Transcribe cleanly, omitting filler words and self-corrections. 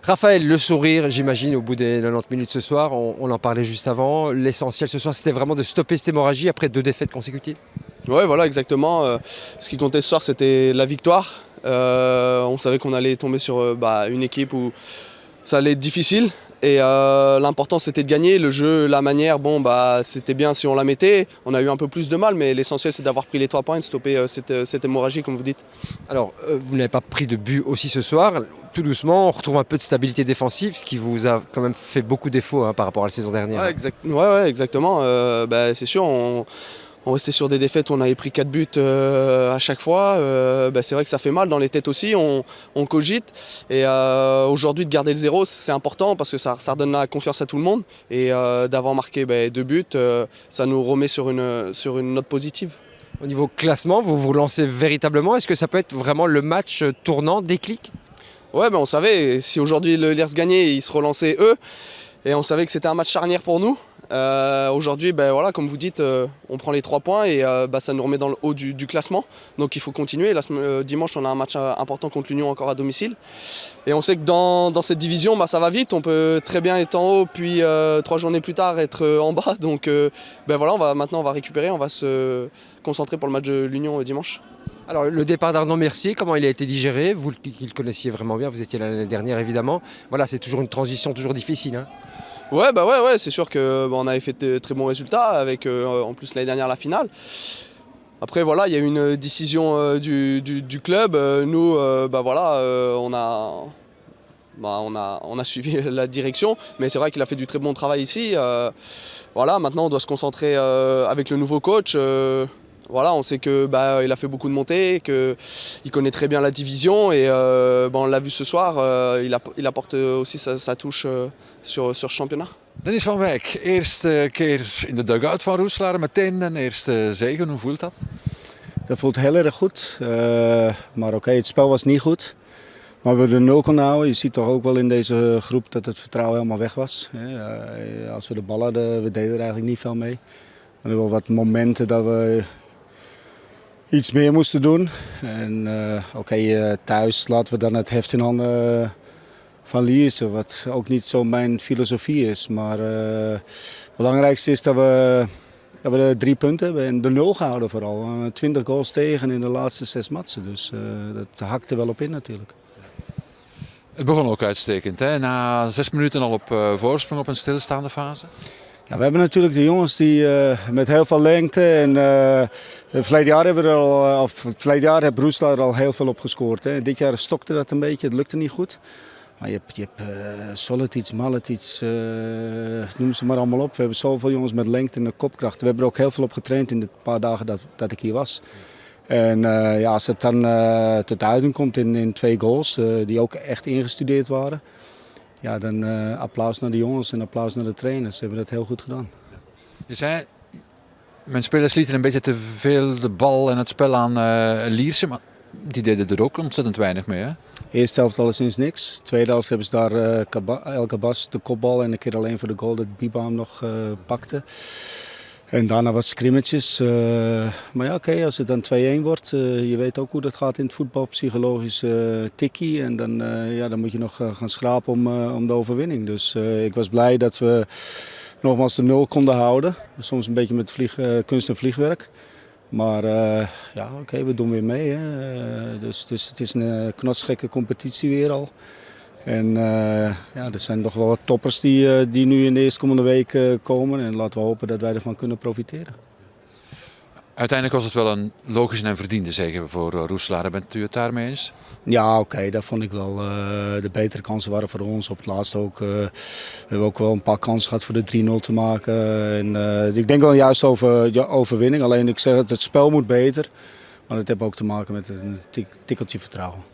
Raphaël, le sourire, j'imagine, au bout des 90 minutes ce soir, on en parlait juste avant. L'essentiel ce soir, c'était vraiment de stopper cette hémorragie après 2 défaites consécutives. Ouais, voilà, exactement. Ce qui comptait ce soir, c'était la victoire. On savait qu'on allait tomber sur une équipe où ça allait être difficile. Et l'important, c'était de gagner. Le jeu, la manière, c'était bien si on la mettait. On a eu un peu plus de mal, mais l'essentiel, c'est d'avoir pris les 3 points et de stopper cette hémorragie, comme vous dites. Alors, vous n'avez pas pris de but aussi ce soir. Tout doucement, on retrouve un peu de stabilité défensive, ce qui vous a quand même fait beaucoup défaut par rapport à la saison dernière. Ouais, exactement. C'est sûr, on restait sur des défaites où on avait pris 4 buts à chaque fois. C'est vrai que ça fait mal dans les têtes aussi, on cogite. Et aujourd'hui, de garder le 0, c'est important parce que ça redonne la confiance à tout le monde. Et d'avoir marqué 2 buts, ça nous remet sur une note positive. Au niveau classement, vous vous lancez véritablement. Est-ce que ça peut être vraiment le match tournant, déclic ? Ouais, on savait, si aujourd'hui le Lierse gagnait, ils se relançaient eux. Et on savait que c'était un match charnière pour nous. Aujourd'hui, comme vous dites, on prend les 3 points et ça nous remet dans le haut du classement. Donc il faut continuer. Dimanche, on a un match important contre l'Union encore à domicile. Et on sait que dans cette division, ça va vite. On peut très bien être en haut, puis 3 journées plus tard être en bas. Donc maintenant on va récupérer, on va se concentrer pour le match de l'Union dimanche. Alors le départ d'Arnaud Mercier, comment il a été digéré? Vous qui le connaissiez vraiment bien, vous étiez là l'année dernière évidemment. Voilà, c'est toujours une transition toujours difficile. Hein. Ouais, c'est sûr qu'on avait fait de très bons résultats avec en plus l'année dernière la finale. Après il y a eu une décision du club. Nous, on a suivi la direction, mais c'est vrai qu'il a fait du très bon travail ici. Maintenant on doit se concentrer avec le nouveau coach. On sait qu'il a fait beaucoup de montées, qu'il connaît très bien la division et on l'a vu ce soir, il apporte aussi sa touche sur ce championnat. Dennis van Wijk, eerste keer in de dugout van Roeselare, meteen een eerste zege. Hoe voelt dat? Dat voelt heel erg goed, maar oké, het spel was niet goed. Maar we hebben de 0 konden houden. Je ziet toch ook wel in deze groep dat het vertrouwen helemaal weg was. Als we de bal hadden, we deden er eigenlijk niet veel mee. We hadden wel wat momenten dat we iets meer moesten doen. En thuis laten we dan het heft in handen van Lierse, wat ook niet zo mijn filosofie is. Maar het belangrijkste is dat we de 3 punten hebben en de 0 gehouden vooral. 20 goals tegen in de laatste 6 matchen, dus dat hakt er wel op in natuurlijk. Het begon ook uitstekend, hè? Na 6 minuten al op voorsprong op een stilstaande fase. Ja, we hebben natuurlijk de jongens die met heel veel lengte en verleden jaar hebben verleden jaar heeft Roeselare er al heel veel op gescoord. Hè. Dit jaar stokte dat een beetje, het lukte niet goed. Maar je hebt Solitic, Maletic, noem ze maar allemaal op. We hebben zoveel jongens met lengte en kopkracht. We hebben er ook heel veel op getraind in de paar dagen dat ik hier was. En als het dan tot uiting komt in 2 goals, die ook echt ingestudeerd waren. Ja, dan applaus naar de jongens en applaus naar de trainers. Ze hebben dat heel goed gedaan. Je zei, mijn spelers lieten een beetje te veel de bal en het spel aan Lierse, maar die deden er ook ontzettend weinig mee, hè? Eerste helft alleszins niks. Tweede helft hebben ze daar El Kabas de kopbal en een keer alleen voor de goal dat Biba hem nog pakte. En daarna wat scrimmetjes. Maar ja, oké, als het dan 2-1 wordt, je weet ook hoe dat gaat in het voetbal, psychologisch tikkie. En dan moet je nog gaan schrapen om de overwinning. Dus ik was blij dat we nogmaals de 0 konden houden. Soms een beetje met kunst en vliegwerk. Maar we doen weer mee. Hè. Dus het is een knotsgekke competitie weer al. En er zijn toch wel wat toppers die nu in de eerstkomende week komen. En laten we hopen dat wij ervan kunnen profiteren. Uiteindelijk was het wel een logische en verdiende zege voor Roeselare. Bent u het daarmee eens? Ja, oké, dat vond ik wel. De betere kansen waren voor ons. Op het laatst ook. We hebben ook wel een paar kansen gehad voor de 3-0 te maken. En ik denk wel juist over overwinning. Alleen ik zeg het spel moet beter. Maar dat heeft ook te maken met een tikkeltje vertrouwen.